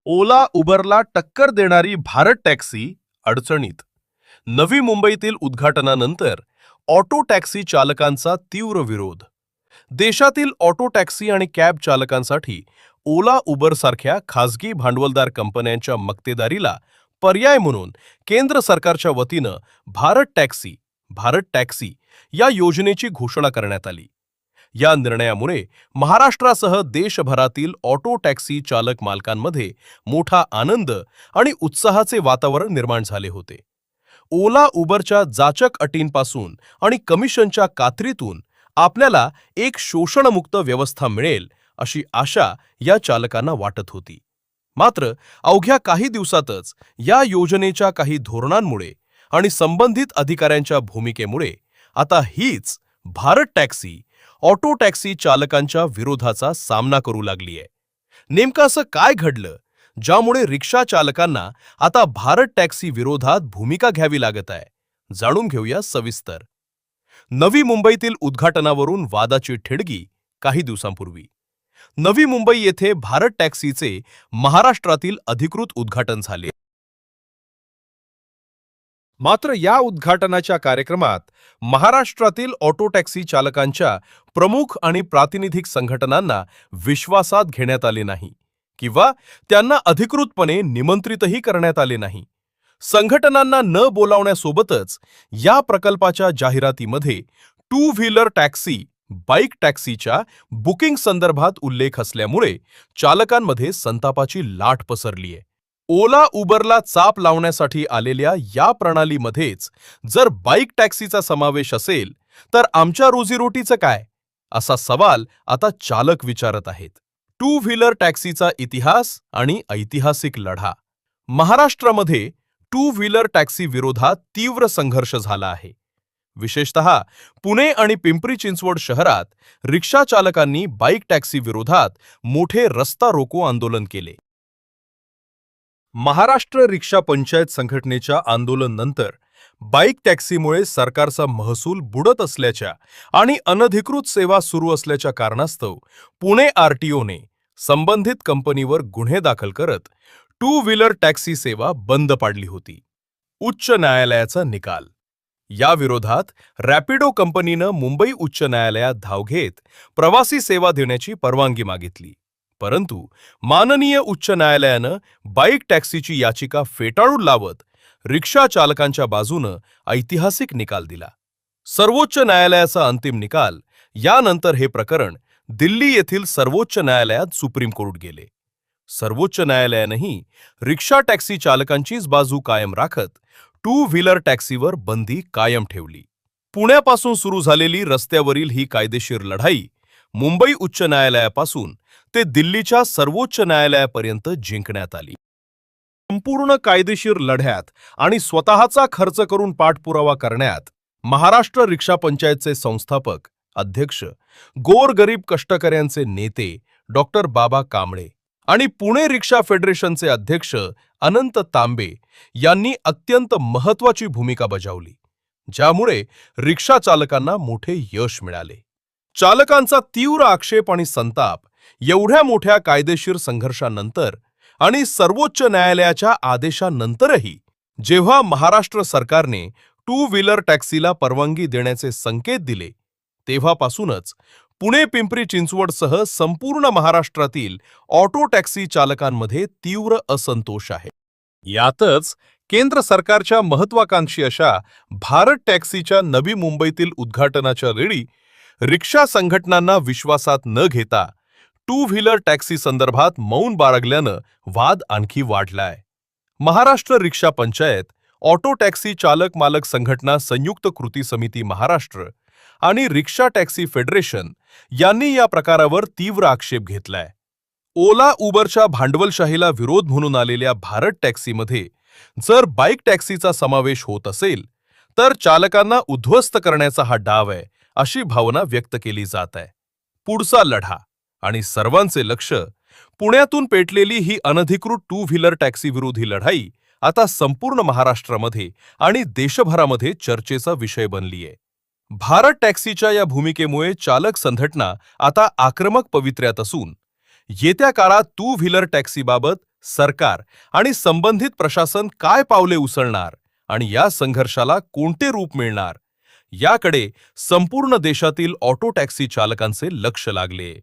ओला उबरला टक्कर देणारी भारत टॅक्सी अडचणीत. नवी मुंबईतील उद्घाटनानंतर ऑटो टॅक्सी चालकांचा तीव्र विरोध. देशातील ऑटो टॅक्सी आणि कॅब चालकांसाठी ओला उबर सारख्या खासगी भांडवलदार कंपन्यांच्या मक्तेदारीला पर्याय म्हणून केंद्र सरकारच्या वतीनं भारत टॅक्सी या योजनेची घोषणा करण्यात आली. या निर्णयामुळे महाराष्ट्रासह देशभरातील ऑटो टॅक्सी चालक मालकांमध्ये मोठा आनंद आणि उत्साहाचे वातावरण निर्माण झाले होते. ओला उबरच्या जाचक अटींपासून आणि कमिशनच्या कात्रीतून आपल्याला एक शोषणमुक्त व्यवस्था मिळेल अशी आशा या चालकांना वाटत होती. मात्र अवघ्या काही दिवसातच या योजनेच्या काही धोरणांमुळे आणि संबंधित अधिकाऱ्यांच्या भूमिकेमुळे आता हीच भारत टॅक्सी ऑटो टॅक्सी चालकांच्या विरोधाचा सामना करू लागलीय. नेमकं असं काय घडलं ज्यामुळे रिक्षा चालकांना आता भारत टॅक्सी विरोधात भूमिका घ्यावी लागत आहे? जाणून घेऊया सविस्तर. नवी मुंबईतील उद्घाटनावरून वादाची ठिणगी. काही दिवसांपूर्वी नवी मुंबई येथे भारत टॅक्सीचे महाराष्ट्रातील अधिकृत उद्घाटन झाले. मात्र या उद्घाटनाच्या कार्यक्रमात महाराष्ट्रातील ऑटो टॅक्सी चालकांच्या प्रमुख आणि प्रातिनिधिक संघटनांना विश्वासात घेण्यात आले नाही किंवा त्यांना अधिकृतपणे निमंत्रितही करण्यात आले नाही. संघटनांना न बोलावण्यासोबतच या प्रकल्पाच्या जाहिरातीमध्ये टू व्हीलर टॅक्सी, बाईक टॅक्सीच्या बुकिंग संदर्भात उल्लेख असल्यामुळे चालकांमध्ये संतापाची लाट पसरलीय. ओला उबरला चाप लावण्यासाठी आलेल्या या प्रणालीमध्येच जर बाईक टॅक्सीचा समावेश असेल तर आमच्या रोजीरोटीचं काय, असा सवाल आता चालक विचारत आहेत. टू व्हीलर टॅक्सीचा इतिहास आणि ऐतिहासिक लढा. महाराष्ट्रामध्ये टू व्हीलर टॅक्सी विरोधात तीव्र संघर्ष झाला आहे. विशेषतः पुणे आणि पिंपरी चिंचवड शहरात रिक्षा चालकांनी बाईक टॅक्सी विरोधात मोठे रस्ता रोको आंदोलन केले. महाराष्ट्र रिक्षा पंचायत संघटनेच्या आंदोलनानंतर बाईक टॅक्सीमुळे सरकारचा महसूल बुडत असल्याच्या आणि अनधिकृत सेवा सुरू असल्याच्या कारणास्तव पुणे आरटीओने संबंधित कंपनीवर गुन्हे दाखल करत टू व्हीलर टॅक्सी सेवा बंद पाडली होती. उच्च न्यायालयाचा निकाल. या विरोधात रॅपिडो कंपनीनं मुंबई उच्च न्यायालयात धाव घेत प्रवासी सेवा देण्याची परवानगी मागितली. परंतु माननीय उच्च न्यायालयानं बाईक टॅक्सीची याचिका फेटाळून लावत रिक्षा चालकांच्या बाजूनं ऐतिहासिक निकाल दिला. सर्वोच्च न्यायालयाचा अंतिम निकाल. यानंतर हे प्रकरण दिल्ली येथील सर्वोच्च न्यायालयात सुप्रीम कोर्ट गेले. सर्वोच्च न्यायालयानंही रिक्षा टॅक्सी चालकांचीच बाजू कायम राखत टू व्हीलर टॅक्सीवर बंदी कायम ठेवली. पुण्यापासून सुरू झालेली रस्त्यावरील ही कायदेशीर लढाई मुंबई उच्च न्यायालयापासून ते दिल्लीच्या सर्वोच्च न्यायालयापर्यंत जिंकण्यात आली. संपूर्ण कायदेशीर लढ्यात आणि स्वतःचा खर्च करून पाठपुरावा करण्यात महाराष्ट्र रिक्षा पंचायतचे संस्थापक, अध्यक्ष, गोरगरीब कष्टकऱ्यांचे नेते डॉक्टर बाबा कांबळे आणि पुणे रिक्षा फेडरेशनचे अध्यक्ष अनंत तांबे यांनी अत्यंत महत्त्वाची भूमिका बजावली, ज्यामुळे रिक्षा चालकांना मोठे यश मिळाले. चालकांचा तीव्र आक्षेप आणि संताप. एवढ्या मोठ्या कायदेशीर संघर्षानंतर आणि सर्वोच्च न्यायालयाच्या आदेशानंतरही जेव्हा महाराष्ट्र सरकारने टू व्हीलर टॅक्सीला परवानगी देण्याचे संकेत दिले, तेव्हापासूनच पुणे पिंपरी चिंचवडसह संपूर्ण महाराष्ट्रातील ऑटो टॅक्सी चालकांमध्ये तीव्र असंतोष आहे. यातच केंद्र सरकारच्या महत्त्वाकांक्षी अशा भारत टॅक्सीच्या नवी मुंबईतील उद्घाटनाच्या वेळी रिक्षा संघटनांना विश्वासात न घेता टू व्हीलर टॅक्सी संदर्भात मौन बाळगल्यानं वाद आणखी वाढलाय. महाराष्ट्र रिक्षा पंचायत, ऑटो टॅक्सी चालक मालक संघटना संयुक्त कृती समिती महाराष्ट्र आणि रिक्षा टॅक्सी फेडरेशन यांनी या प्रकारावर तीव्र आक्षेप घेतलाय. ओला उबरच्या भांडवलशाहीला विरोध म्हणून आलेल्या भारत टॅक्सीमध्ये जर बाईक टॅक्सीचा समावेश होत असेल तर चालकांना उद्ध्वस्त करण्याचा हा डाव आहे, अशी भावना व्यक्त केली जात आहे. पुढचा लढा आणि सर्वांचे लक्ष. पुण्यातून पेटलेली ही अनधिकृत टू व्हीलर टॅक्सी विरोधी लढाई आता संपूर्ण महाराष्ट्रामध्ये आणि देशभरामध्ये चर्चेचा विषय बनलीय. भारत टॅक्सीच्या या भूमिकेमुळे चालक संघटना आता आक्रमक पवित्र्यात असून येत्या काळात टू व्हीलर टॅक्सीबाबत सरकार आणि संबंधित प्रशासन काय पावले उचलणार आणि या संघर्षाला कोणते रूप मिळणार याकडे संपूर्ण देशातील ऑटो टॅक्सी चालकांचे लक्ष लागले.